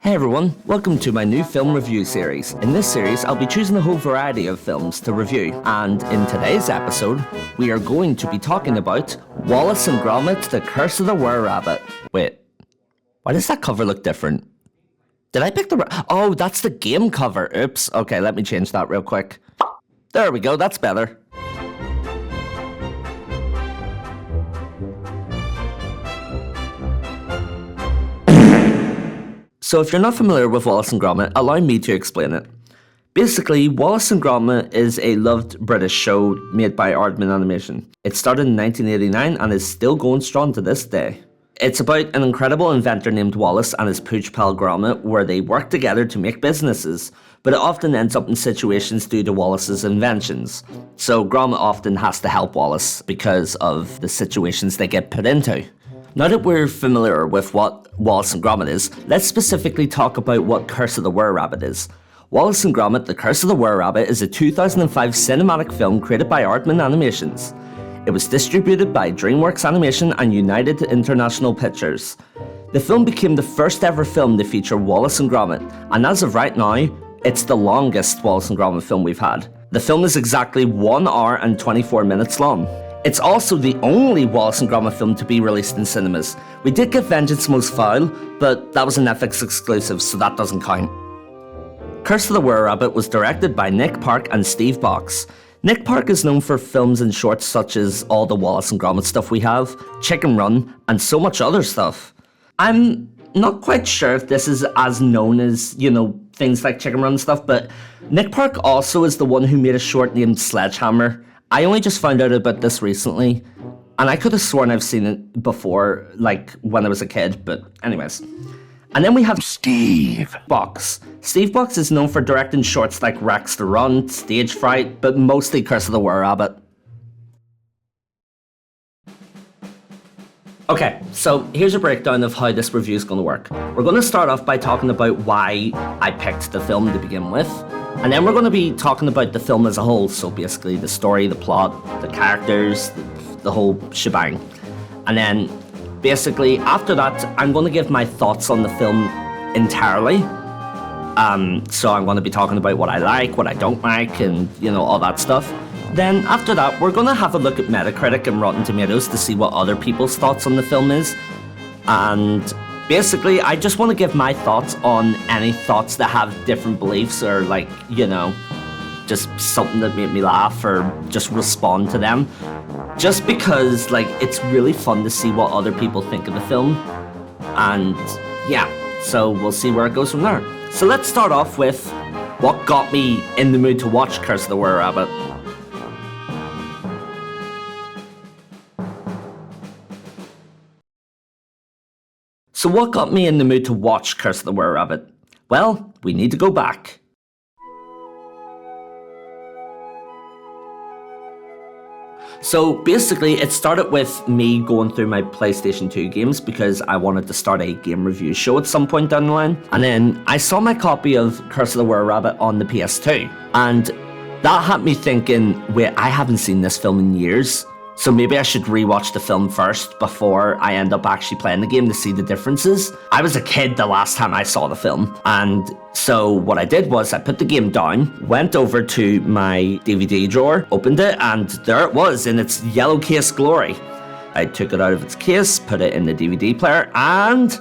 Hey everyone, welcome to my new film review series. In this series, I'll be choosing a whole variety of films to review. And in today's episode, we are going to be talking about Wallace and Gromit The Curse of the Were-Rabbit. Wait, why does that cover look different? Did I pick the... Oh, that's the game cover. Oops. Okay, let me change that real quick. There we go, that's better. So if you're not familiar with Wallace and Gromit, allow me to explain it. Basically, Wallace and Gromit is a loved British show made by Aardman Animation. It started in 1989 and is still going strong to this day. It's about an incredible inventor named Wallace and his pooch pal Gromit, where they work together to make businesses, but it often ends up in situations due to Wallace's inventions. So Gromit often has to help Wallace because of the situations they get put into. Now that we're familiar with what Wallace and Gromit is, let's specifically talk about what Curse of the Were-Rabbit is. Wallace and Gromit The Curse of the Were-Rabbit is a 2005 cinematic film created by Aardman Animations. It was distributed by DreamWorks Animation and United International Pictures. The film became the first ever film to feature Wallace and Gromit, and as of right now, it's the longest Wallace and Gromit film we've had. The film is exactly 1 hour and 24 minutes long. It's also the only Wallace and Gromit film to be released in cinemas. We did get Vengeance Most Foul, but that was a Netflix exclusive, so that doesn't count. Curse of the Were-Rabbit was directed by Nick Park and Steve Box. Nick Park is known for films and shorts such as all the Wallace and Gromit stuff we have, Chicken Run, and so much other stuff. I'm not quite sure if this is as known as, things like Chicken Run and stuff, but Nick Park also is the one who made a short named Sledgehammer. I only just found out about this recently, and I could have sworn I've seen it before, like when I was a kid, but anyways. And then we have Steve Box. Steve Box is known for directing shorts like Rex the Run, Stage Fright, but mostly Curse of the Were-Rabbit. Okay, so here's a breakdown of how this review is going to work. We're going to start off by talking about why I picked the film to begin with. And then we're going to be talking about the film as a whole, so basically the story, the plot, the characters, the whole shebang. And then basically after that, I'm going to give my thoughts on the film entirely. So I'm going to be talking about what I like, what I don't like, and all that stuff. Then after that, we're going to have a look at Metacritic and Rotten Tomatoes to see what other people's thoughts on the film is. And basically, I just want to give my thoughts on any thoughts that have different beliefs or just something that made me laugh or just respond to them. Just because, it's really fun to see what other people think of the film. And yeah, so we'll see where it goes from there. So let's start off with what got me in the mood to watch Curse of the Were-Rabbit. So what got me in the mood to watch Curse of the Were-Rabbit? Well, we need to go back. So basically, it started with me going through my PlayStation 2 games because I wanted to start a game review show at some point down the line. And then I saw my copy of Curse of the Were-Rabbit on the PS2. And that had me thinking, wait, I haven't seen this film in years. So maybe I should rewatch the film first before I end up actually playing the game to see the differences. I was a kid the last time I saw the film. And so what I did was I put the game down, went over to my DVD drawer, opened it, and there it was in its yellow case glory. I took it out of its case, put it in the DVD player, and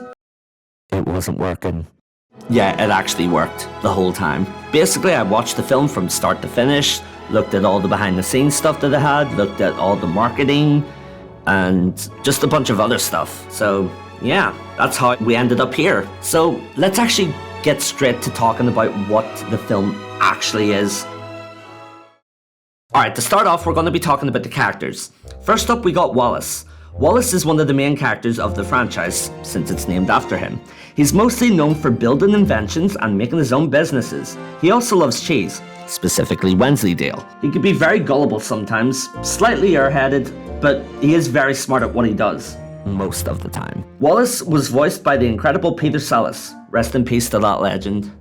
it wasn't working. Yeah, it actually worked the whole time. Basically, I watched the film from start to finish, looked at all the behind the scenes stuff that it had, looked at all the marketing, and just a bunch of other stuff. So yeah, that's how we ended up here. So let's actually get straight to talking about what the film actually is. Alright, to start off, we're going to be talking about the characters. First up, we got Wallace. Wallace is one of the main characters of the franchise, since it's named after him. He's mostly known for building inventions and making his own businesses. He also loves cheese, specifically Wensleydale. He can be very gullible sometimes, slightly airheaded, but he is very smart at what he does, most of the time. Wallace was voiced by the incredible Peter Sallis. Rest in peace to that legend.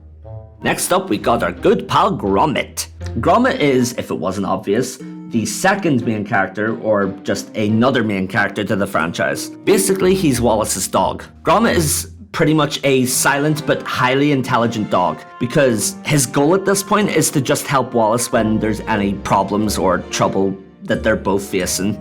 Next up, we got our good pal Gromit. Gromit is, if it wasn't obvious, the second main character, or just another main character to the franchise. Basically, he's Wallace's dog. Gromit is pretty much a silent but highly intelligent dog, because his goal at this point is to just help Wallace when there's any problems or trouble that they're both facing.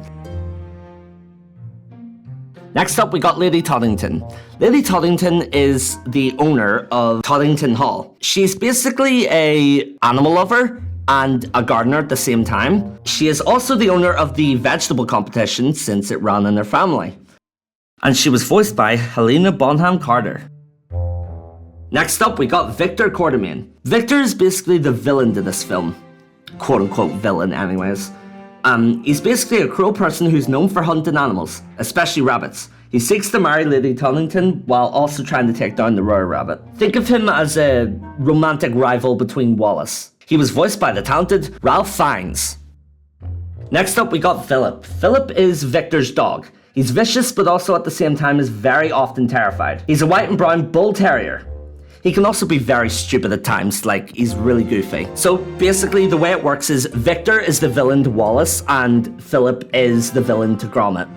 Next up, we got Lady Toddington. Lady Toddington is the owner of Toddington Hall. She's basically a animal lover and a gardener at the same time. She is also the owner of the vegetable competition since it ran in her family. And she was voiced by Helena Bonham Carter. Next up, we got Victor Quartermain. Victor is basically the villain to this film. Quote unquote villain anyways. He's basically a cruel person who's known for hunting animals, especially rabbits. He seeks to marry Lady Toddington while also trying to take down the Royal Rabbit. Think of him as a romantic rival between Wallace. He was voiced by the talented Ralph Fiennes. Next up, we got Philip. Philip is Victor's dog. He's vicious, but also at the same time is very often terrified. He's a white and brown bull terrier. He can also be very stupid at times, like he's really goofy. So basically the way it works is Victor is the villain to Wallace and Philip is the villain to Gromit.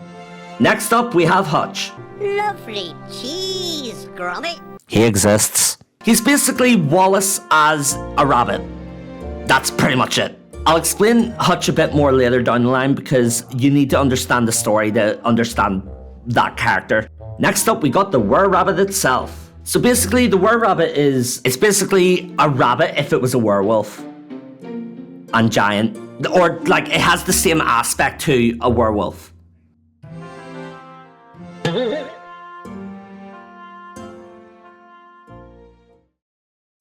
Next up, we have Hutch. Lovely cheese, Gromit. He exists. He's basically Wallace as a rabbit. That's pretty much it. I'll explain Hutch a bit more later down the line because you need to understand the story to understand that character. Next up, we got the were-rabbit itself. So basically, the were-rabbit it's basically a rabbit if it was a werewolf. And giant. Or, like, it has the same aspect to a werewolf.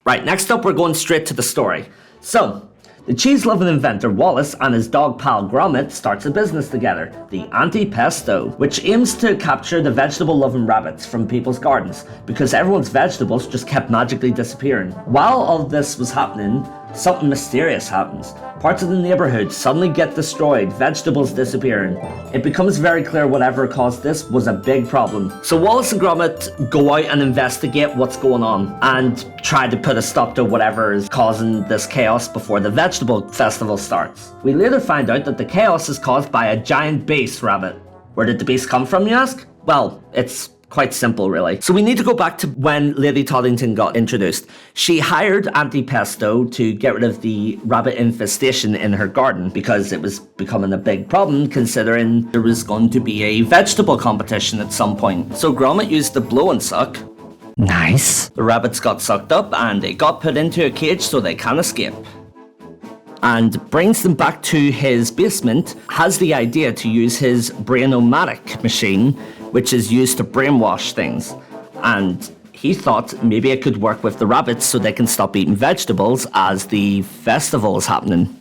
Right, next up, we're going straight to the story. So, the cheese-loving inventor Wallace and his dog pal Gromit starts a business together, the Anti-Pesto, which aims to capture the vegetable-loving rabbits from people's gardens, because everyone's vegetables just kept magically disappearing. While all this was happening, something mysterious happens. Parts of the neighborhood suddenly get destroyed, vegetables disappearing. It becomes very clear whatever caused this was a big problem. So Wallace and Gromit go out and investigate what's going on and try to put a stop to whatever is causing this chaos before the vegetable festival starts. We later find out that the chaos is caused by a giant beast rabbit. Where did the beast come from, you ask? Well, it's quite simple, really. So we need to go back to when Lady Toddington got introduced. She hired Anti-Pesto to get rid of the rabbit infestation in her garden because it was becoming a big problem considering there was going to be a vegetable competition at some point. So Gromit used the blow and suck. Nice. The rabbits got sucked up and they got put into a cage so they can't escape. And brings them back to his basement, has the idea to use his Brain-O-Matic machine, which is used to brainwash things. And he thought maybe it could work with the rabbits so they can stop eating vegetables as the festival is happening.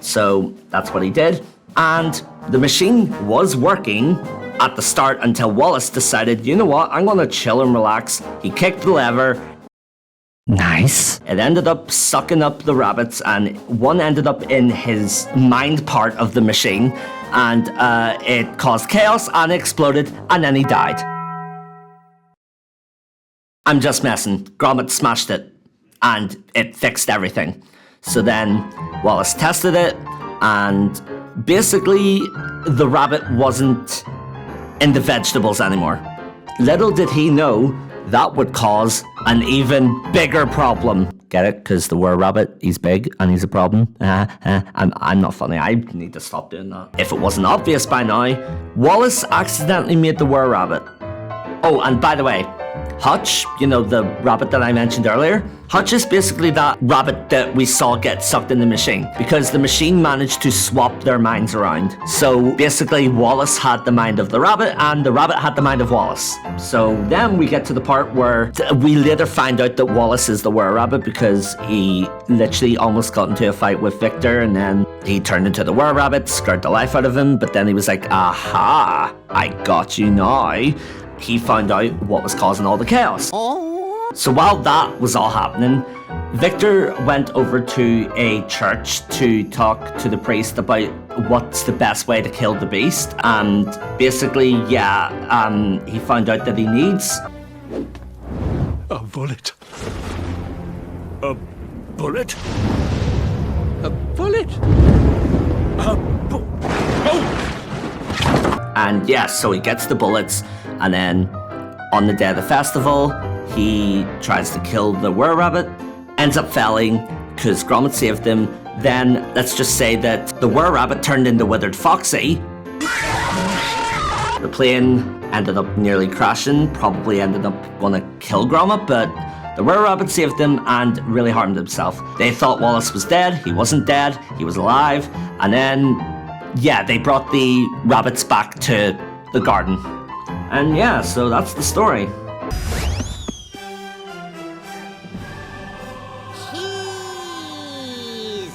So that's what he did. And the machine was working at the start until Wallace decided, you know what, I'm gonna chill and relax. He kicked the lever. Nice. It ended up sucking up the rabbits and one ended up in his mind part of the machine and it caused chaos and exploded and then he died. I'm just messing. Gromit smashed it and it fixed everything. So then Wallace tested it and basically the rabbit wasn't in the vegetables anymore. Little did he know that would cause an even bigger problem. Get it? Because the were-rabbit, he's big and he's a problem. I'm not funny. I need to stop doing that. If it wasn't obvious by now, Wallace accidentally made the were-rabbit. Oh, and by the way, Hutch, you know, the rabbit that I mentioned earlier, Hutch is basically that rabbit that we saw get sucked in the machine because the machine managed to swap their minds around. So basically Wallace had the mind of the rabbit and the rabbit had the mind of Wallace. So then we get to the part where we later find out that Wallace is the were-rabbit because he literally almost got into a fight with Victor and then he turned into the were-rabbit, scared the life out of him, but then he was like, aha, I got you now. He found out what was causing all the chaos. So while that was all happening, Victor went over to a church to talk to the priest about what's the best way to kill the beast. And basically, he found out that he needs a bullet. A bullet? A bullet? Oh! And yeah, so he gets the bullets and then On the day of the festival, he tries to kill the were-rabbit, ends up failing because Gromit saved him. Then let's just say that the were-rabbit turned into Withered Foxy. The plane ended up nearly crashing, probably ended up gonna kill Gromit, but the were-rabbit saved him and really harmed himself. They thought Wallace was dead. He wasn't dead. He was alive. And then, yeah, they brought the rabbits back to the garden. And yeah, so that's the story. Cheese!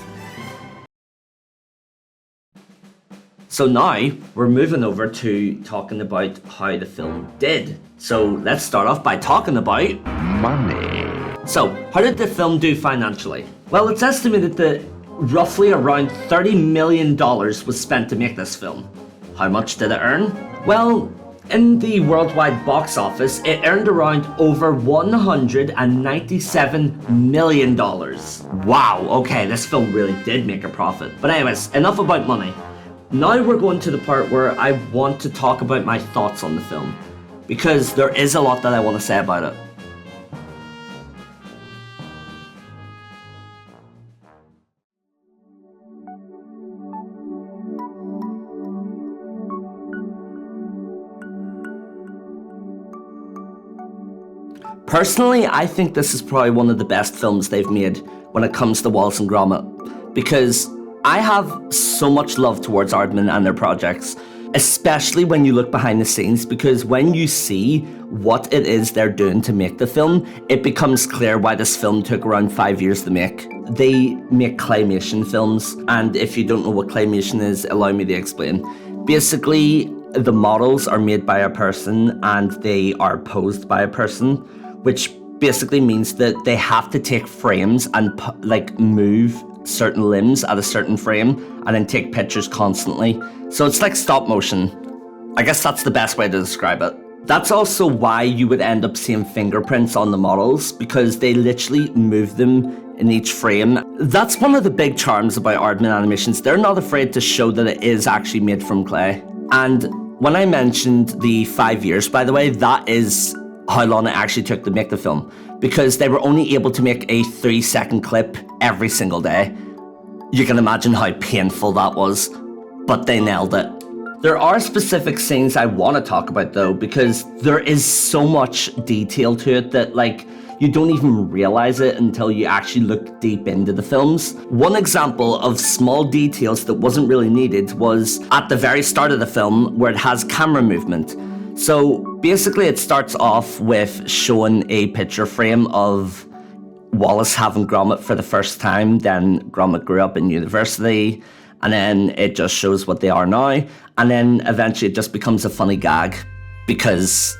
So now, we're moving over to talking about how the film did. So let's start off by talking about Money. So, how did the film do financially? Well, it's estimated that roughly around $30 million was spent to make this film. How much did it earn? Well, in the worldwide box office, it earned around over $197 million. Wow, okay, this film really did make a profit. But anyways, enough about money. Now we're going to the part where I want to talk about my thoughts on the film, because there is a lot that I want to say about it. Personally, I think this is probably one of the best films they've made when it comes to Wallace and Gromit, because I have so much love towards Aardman and their projects, especially when you look behind the scenes, because when you see what it is they're doing to make the film, it becomes clear why this film took around 5 years to make. They make claymation films, and if you don't know what claymation is, allow me to explain. Basically, the models are made by a person and they are posed by a person, which basically means that they have to take frames and move certain limbs at a certain frame and then take pictures constantly. So it's like stop motion. I guess that's the best way to describe it. That's also why you would end up seeing fingerprints on the models, because they literally move them in each frame. That's one of the big charms about Aardman Animations. They're not afraid to show that it is actually made from clay. And when I mentioned the 5 years, by the way, that is how long it actually took to make the film, because they were only able to make a 3-second clip every single day. You can imagine how painful that was, but they nailed it. There are specific scenes I want to talk about though, because there is so much detail to it that you don't even realize it until you actually look deep into the films. One example of small details that wasn't really needed was at the very start of the film, where it has camera movement. So basically it starts off with showing a picture frame of Wallace having Gromit for the first time, then Gromit grew up in university, and then it just shows what they are now, and then eventually it just becomes a funny gag, because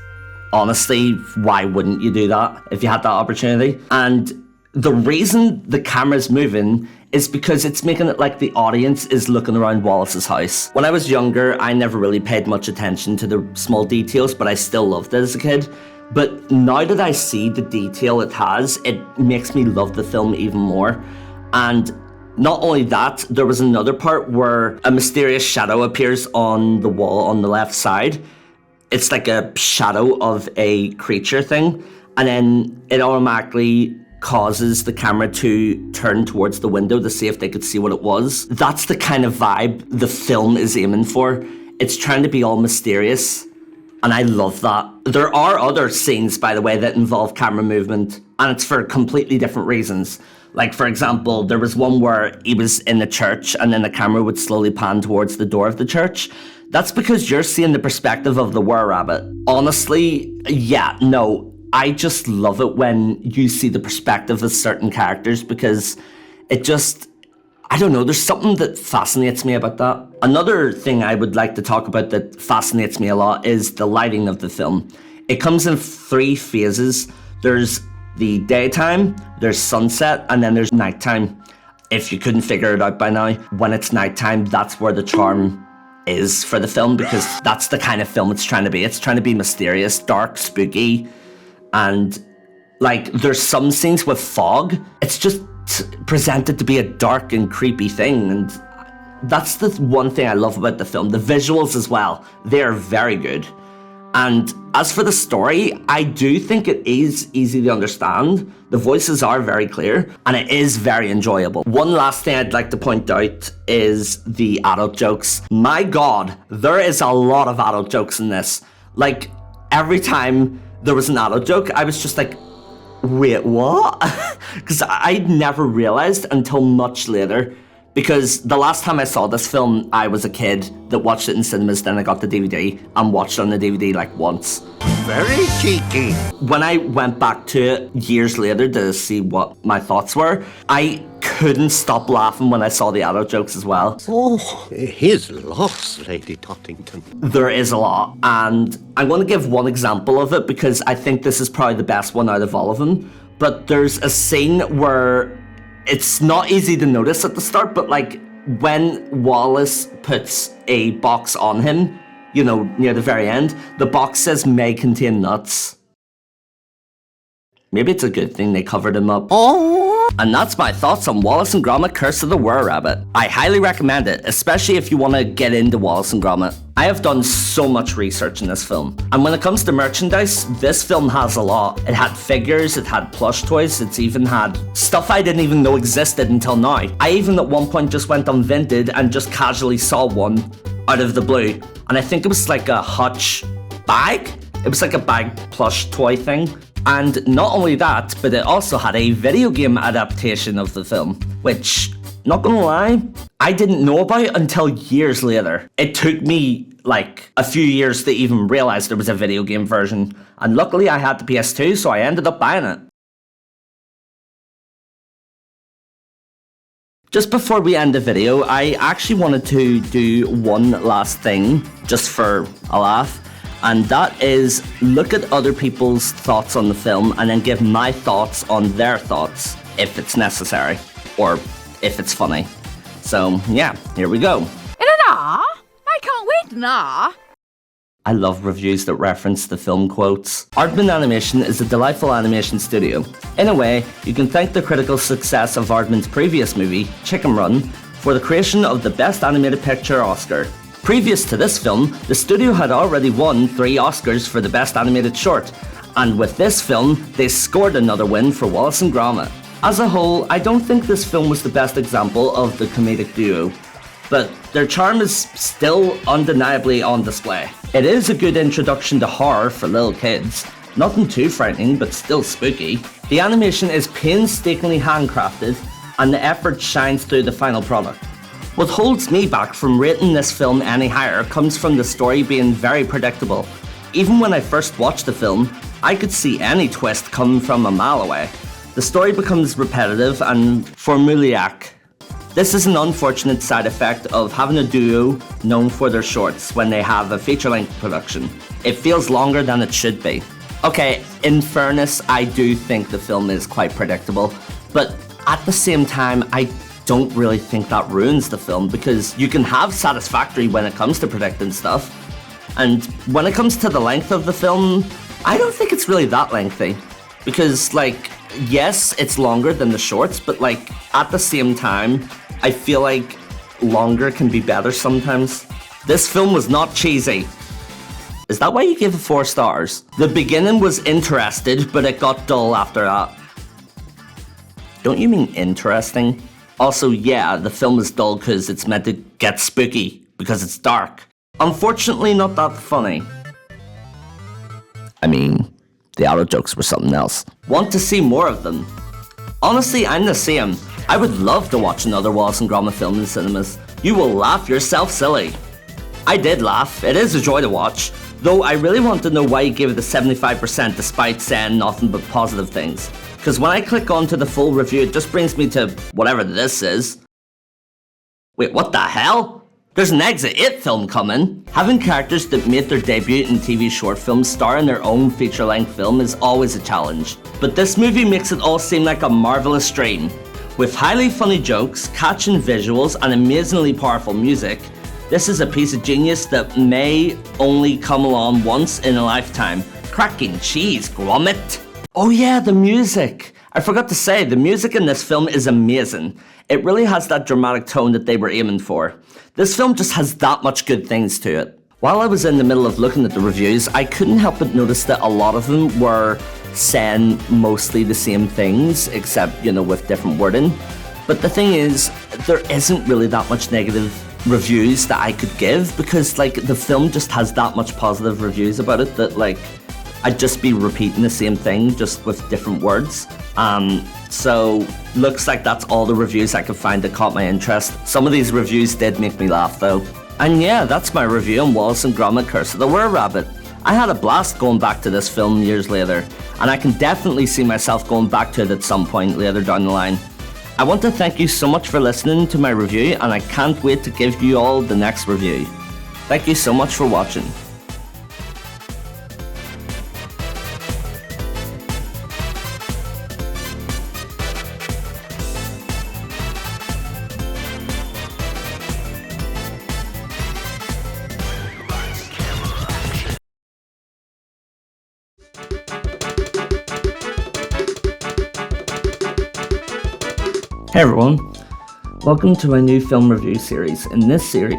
honestly, why wouldn't you do that if you had that opportunity? And the reason the camera's moving is because it's making it like the audience is looking around Wallace's house. When I was younger, I never really paid much attention to the small details, but I still loved it as a kid. But now that I see the detail it has, it makes me love the film even more. And not only that, there was another part where a mysterious shadow appears on the wall on the left side. It's like a shadow of a creature thing, and then it automatically causes the camera to turn towards the window to see if they could see what it was. That's the kind of vibe the film is aiming for. It's trying to be all mysterious, and I love that. There are other scenes, by the way, that involve camera movement, and it's for completely different reasons. Like, for example, there was one where he was in the church and then the camera would slowly pan towards the door of the church. That's because you're seeing the perspective of the were-rabbit. Honestly, yeah, no, I just love it when you see the perspective of certain characters, because it just, I don't know, there's something that fascinates me about that. Another thing I would like to talk about that fascinates me a lot is the lighting of the film. It comes in 3 phases. There's the daytime, there's sunset, and then there's nighttime. If you couldn't figure it out by now, when it's nighttime, that's where the charm is for the film, because that's the kind of film it's trying to be. It's trying to be mysterious, dark, spooky, and there's some scenes with fog. It's just presented to be a dark and creepy thing, and that's the one thing I love about the film. The visuals as well, they are very good. And as for the story, I do think it is easy to understand. The voices are very clear, and it is very enjoyable. One last thing I'd like to point out is the adult jokes. My God, there is a lot of adult jokes in this. Like, every time there was an adult joke, I was just like, wait, what? Because I'd never realized until much later. Because the last time I saw this film, I was a kid that watched it in cinemas, then I got the DVD and watched it on the DVD like once. Very cheeky. When I went back to it years later to see what my thoughts were, I couldn't stop laughing when I saw the adult jokes as well. Oh, his loss, Lady Tottington. There is a lot, and I'm going to give one example of it because I think this is probably the best one out of all of them. But there's a scene where it's not easy to notice at the start, but like when Wallace puts a box on him, you know, near the very end, the box says may contain nuts. Maybe it's a good thing they covered him up. Oh! And that's my thoughts on Wallace and Gromit Curse of the Were-Rabbit. I highly recommend it, especially if you want to get into Wallace and Gromit. I have done so much research in this film. And when it comes to merchandise, this film has a lot. It had figures, it had plush toys, it's even had stuff I didn't even know existed until now. I even at one point just went on Vinted and just casually saw one out of the blue. And I think it was like a Hutch bag. It was like a bag plush toy thing. And not only that, but it also had a video game adaptation of the film, which, not gonna lie, I didn't know about until years later. It took me like a few years to even realize there was a video game version, and luckily I had the PS2, so I ended up buying it. Just before we end the video, I actually wanted to do one last thing, just for a laugh. And that is look at other people's thoughts on the film and then give my thoughts on their thoughts, if it's necessary, or if it's funny. So yeah, here we go. I can't wait, nah. I love reviews that reference the film quotes. Aardman Animation is a delightful animation studio. In a way, you can thank the critical success of Aardman's previous movie, Chicken Run, for the creation of the Best Animated Picture Oscar. Previous to this film, the studio had already won 3 Oscars for the Best Animated Short, and with this film, they scored another win for Wallace and Gromit. As a whole, I don't think this film was the best example of the comedic duo, but their charm is still undeniably on display. It is a good introduction to horror for little kids. Nothing too frightening, but still spooky. The animation is painstakingly handcrafted, and the effort shines through the final product. What holds me back from rating this film any higher comes from the story being very predictable. Even when I first watched the film, I could see any twist coming from a mile away. The story becomes repetitive and formulaic. This is an unfortunate side effect of having a duo known for their shorts when they have a feature-length production. It feels longer than it should be. Okay, in fairness, I do think the film is quite predictable, but at the same time, I don't really think that ruins the film because you can have satisfactory when it comes to predicting stuff. And when it comes to the length of the film, I don't think it's really that lengthy. Because, like, yes, it's longer than the shorts, but, like, at the same time, I feel like longer can be better sometimes. This film was not cheesy. Is that why you gave it 4 stars? The beginning was interested, but it got dull after that. Don't you mean interesting? Also, yeah, the film is dull because it's meant to get spooky, because it's dark. Unfortunately, not that funny. I mean, the adult jokes were something else. Want to see more of them? Honestly, I'm the same. I would love to watch another Wallace and Gromit film in cinemas. You will laugh yourself silly. I did laugh, it is a joy to watch, though I really want to know why you gave it a 75% despite saying nothing but positive things. Because when I click onto the full review, it just brings me to whatever this is. Wait, what the hell? There's an Exit It film coming. Having characters that made their debut in TV short films star in their own feature-length film is always a challenge. But this movie makes it all seem like a marvelous dream. With highly funny jokes, catching visuals, and amazingly powerful music, this is a piece of genius that may only come along once in a lifetime. Cracking cheese, Gromit! Oh yeah, the music! I forgot to say, the music in this film is amazing. It really has that dramatic tone that they were aiming for. This film just has that much good things to it. While I was in the middle of looking at the reviews, I couldn't help but notice that a lot of them were saying mostly the same things, except, with different wording. But the thing is, there isn't really that much negative reviews that I could give, because, the film just has that much positive reviews about it that, I'd just be repeating the same thing, just with different words. So, looks like that's all the reviews I could find that caught my interest. Some of these reviews did make me laugh, though. And yeah, that's my review on Wallace and Gromit Curse of the Were-Rabbit. I had a blast going back to this film years later, and I can definitely see myself going back to it at some point later down the line. I want to thank you so much for listening to my review, and I can't wait to give you all the next review. Thank you so much for watching. Hey everyone, welcome to my new film review series. In this series,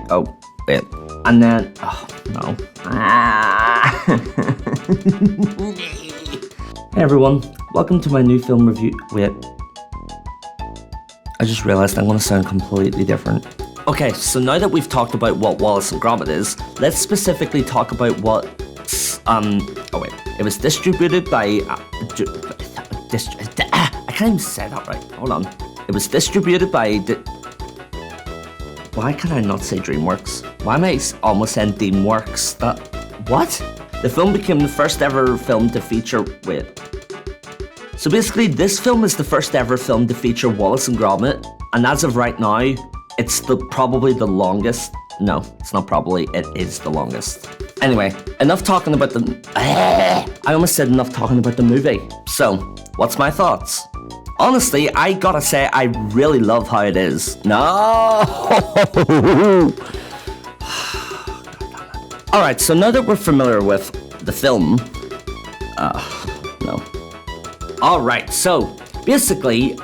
hey everyone, welcome to my new film review. I just realized I'm going to sound completely different. Okay, so now that we've talked about what Wallace and Gromit is, let's specifically talk about what, it was distributed by, I can't even say that right, hold on. It was distributed by, why can I not say DreamWorks? Why am I almost saying DreamWorks? What? The film became the first ever film to feature, So basically, this film is the first ever film to feature Wallace and Gromit, and as of right now, it's probably the longest. No, it's not probably, it is the longest. Anyway, enough talking about I almost said enough talking about the movie. So, what's my thoughts? Honestly, I gotta say, I really love how it is. No! Alright, so now that we're familiar with the film... no. Alright, so, basically,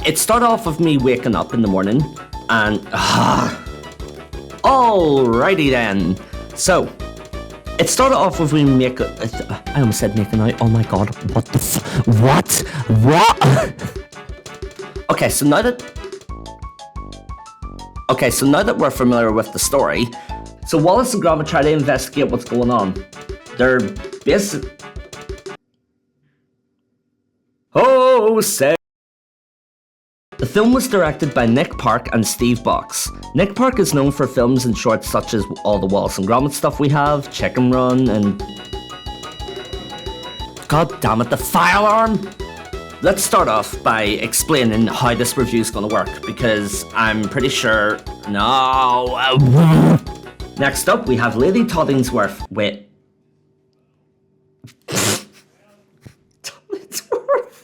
it started off with me waking up in the morning, and... Alrighty then. So, it started off with me I almost said making out. Oh my god, what the what? Okay, so now that we're familiar with the story, so Wallace and Gromit try to investigate what's going on. They're basically... The film was directed by Nick Park and Steve Box. Nick Park is known for films and shorts such as all the Wallace and Gromit stuff we have, Chicken Run, and... God damn it, the fire alarm! Let's start off by explaining how this review is going to work, because I'm pretty sure... No! Next up, we have Lady Toddingsworth. Toddingsworth?